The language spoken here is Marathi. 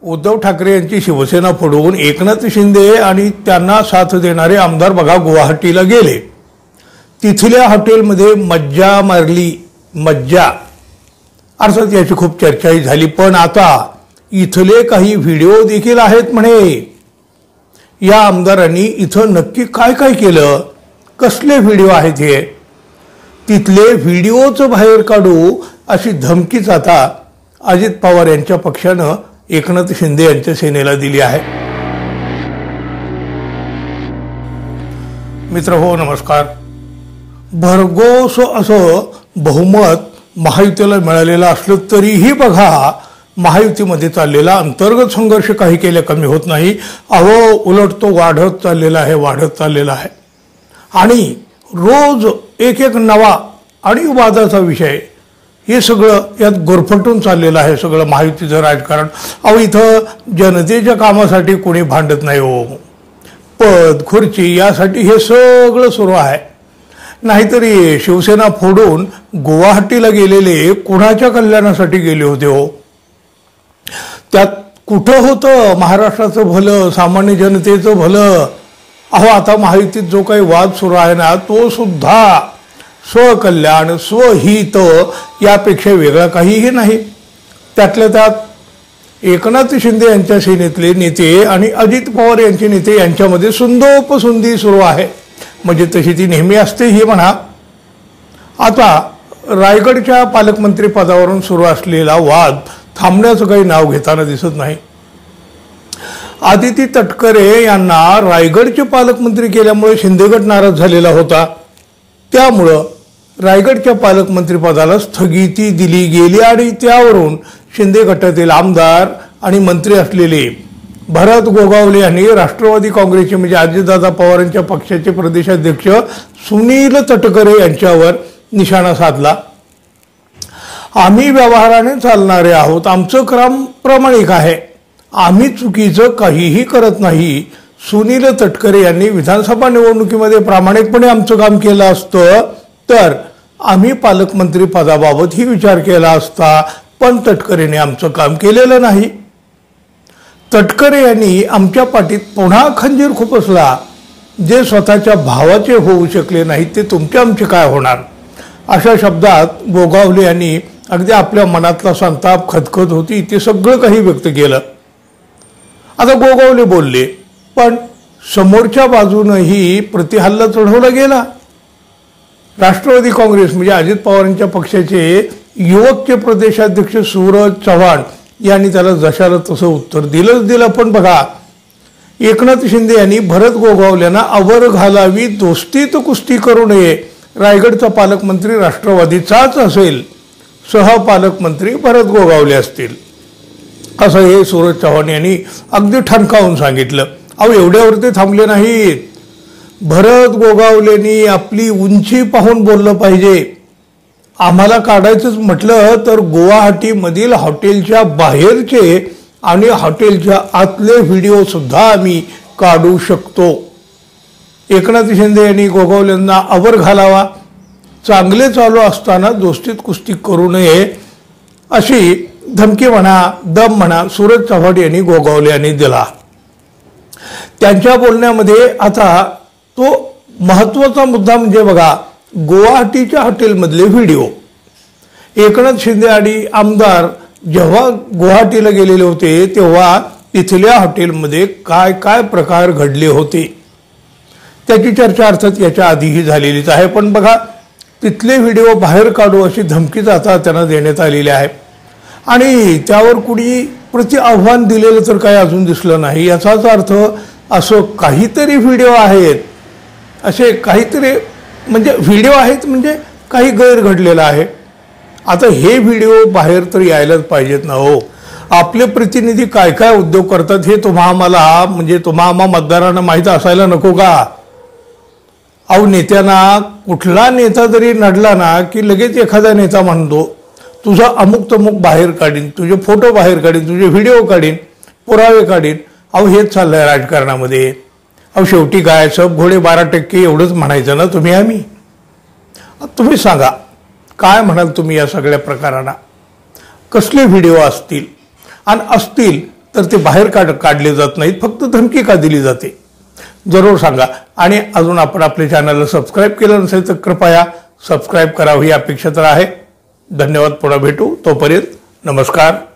उद्धव ठाकरे यांची शिवसेना फोडून एकनाथ शिंदे आणि त्यांना साथ देणारे आमदार बघा गुवाहाटीला गेले. तिथल्या हॉटेलमध्ये मज्जा मारली. मज्जा अर्थात याची खूप चर्चाही झाली. पण आता इथले काही व्हिडिओ देखील आहेत म्हणे. या आमदारांनी इथं नक्की काय काय केलं, कसले व्हिडिओ आहेत हे, तिथले व्हिडिओच बाहेर काढू अशी धमकीच आता अजित पवार यांच्या पक्षानं एकनाथ शिंदे यांच्या सेनेला दिली आहे. मित्र हो, नमस्कार. भरघोस असं बहुमत महायुतीला मिळालेलं असलं तरीही बघा महायुतीमध्ये चाललेला अंतर्गत संघर्ष काही केल्या कमी होत नाही. अहो, उलट तो वाढत चाललेला आहे. आणि रोज एक नवा आणि वादाचा विषय, हे सगळं यात गुरफटून चाललेलं आहे सगळं महायुतीचं राजकारण. अहो, इथं जनतेच्या कामासाठी कोणी भांडत नाही हो. पद खुर्ची यासाठी हे सगळं सुरू आहे. नाहीतरी शिवसेना फोडून गुवाहाटीला गेलेले कुणाच्या कल्याणासाठी गेले होते हो? त्यात कुठं होतं महाराष्ट्राचं भलं, सामान्य जनतेचं भलं? अहो, आता महायुतीत जो काही वाद सुरू आहे ना, तो सुद्धा स्वकल्याण स्वहित यापेक्षा वेगळा काहीही नाही. त्यातल्या त्यात एकनाथ शिंदे यांच्या सेनेतले नेते आणि अजित पवार यांचे नेते यांच्यामध्ये सुंदोपसुंदी सुरू आहे. म्हणजे तशी ती नेहमी असते ही म्हणा. आता रायगडच्या पालकमंत्री पदावरून सुरू असलेला वाद थांबण्याचं काही नाव घेताना दिसत नाही. आदिती तटकरे यांना रायगडचे पालकमंत्री केल्यामुळे शिंदे गट नाराज झालेला होता. त्यामुळं रायगडच्या पालकमंत्री पदाला स्थगिती दिली गेली आणि त्यावरून शिंदे गटातील आमदार आणि मंत्री असलेले भरत गोगावले यांनी राष्ट्रवादी काँग्रेसचे म्हणजे अजितदादा पवारांच्या पक्षाचे प्रदेशाध्यक्ष सुनील तटकरे यांच्यावर निशाणा साधला. आम्ही व्यवहाराने चालणारे आहोत, आमचं काम प्रामाणिक आहे, आम्ही चुकीचं काहीही करत नाही. सुनील तटकरे यांनी विधानसभा निवडणुकीमध्ये प्रामाणिकपणे आमचं काम केलं असतं तर आम्ही पालकमंत्री पदाबाबतही विचार केला असता. पण तटकरेने आमचं काम केलेलं नाही. तटकरे यांनी आमच्या पाठीत पुन्हा खंजीर खुपसला. जे स्वतःच्या भावाचे होऊ शकले नाही ते तुमचे आमचे काय होणार, अशा शब्दात गोगावले यांनी अगदी आपल्या मनातला संताप, खदखद होती ते सगळं काही व्यक्त केलं. आता गोगावले बोलले, पण समोरच्या बाजूनही प्रतिहल्ला चढवला गेला. राष्ट्रवादी काँग्रेस म्हणजे अजित पवारांच्या पक्षाचे युवकचे प्रदेशाध्यक्ष सूरज चव्हाण यांनी त्याला जशाला तसं उत्तर दिलं. पण बघा, एकनाथ शिंदे यांनी भरत गोगावल्यांना अवर घालावी, दोस्तीत कुस्ती करू नये. रायगडचा पालकमंत्री राष्ट्रवादीचाच असेल, सहपालकमंत्री भरत गोगावले असतील, असं हे सूरज चव्हाण यांनी अगदी ठणकावून सांगितलं. अहो, एवढ्यावर ते थांबले नाहीत. भरत गोगावलेंनी आपली उंची पाहून बोललं पाहिजे. आम्हाला काढायचंच म्हटलं तर गुवाहाटीमधील हॉटेलच्या बाहेरचे आणि हॉटेलच्या आतले व्हिडिओ सुद्धा आम्ही काढू शकतो. एकनाथ शिंदे यांनी गोगावलेंना अवर घालावा, चांगले चालू असताना दोस्तीत कुस्ती करू नये अशी धमकी म्हणा, दम म्हणा, सूरज चव्हाण यांनी गोगावले यांनी दिला. त्यांच्या बोलण्यामध्ये आता तो महत्त्वाचा मुद्दा म्हणजे बघा, गुवाहाटीच्या हॉटेलमधले व्हिडिओ. एकनाथ शिंदे आणि आमदार जेव्हा गुवाहाटीला गेलेले होते तेव्हा तिथल्या हॉटेलमध्ये काय काय प्रकार घडले होते त्याची चर्चा अर्थात याच्या आधीही झालेलीच आहे. पण बघा, तिथले व्हिडिओ बाहेर काढू अशी धमकीच आता त्यांना देण्यात आलेली आहे. आणि त्यावर कुणी प्रति आव्हान दिलेलं तर काही अजून दिसलं नाही. याचाच अर्थ असं काहीतरी व्हिडिओ आहेत, असे काहीतरी म्हणजे व्हिडिओ आहेत म्हणजे काही गैर घडलेलं आहे. आता हे व्हिडिओ बाहेर तर यायलाच पाहिजेत ना हो. आपले प्रतिनिधी काय काय उद्योग करतात हे तुम्हा आम्हा मतदारांना माहीत असायला नको का? अहो, नेत्यांना कुठला नेता जरी नडला ना की लगेच एखादा नेता म्हणतो तुझा अमुक तमुक बाहेर काढीन, तुझे फोटो बाहेर काढीन, तुझे व्हिडिओ काढीन, पुरावे काढीन. अहो, हेच चाललंय राजकारणामध्ये. अहो, शेवटी काय, सब घोडे 12% एवढंच म्हणायचं ना तुम्ही आम्ही. तुम्ही सांगा काय म्हणाल तुम्ही या सगळ्या प्रकारांना? कसले व्हिडिओ असतील आणि असतील तर ते बाहेर काढले जात नाहीत, फक्त धमकी का दिली जाते? जरूर सांगा. आणि अजून आपण आपल्या चॅनलला सबस्क्राईब केलं नसेल तर कृपया सबस्क्राईब करावं ही अपेक्षा तर आहे. धन्यवाद. पुन्हा भेटू. तोपर्यंत नमस्कार.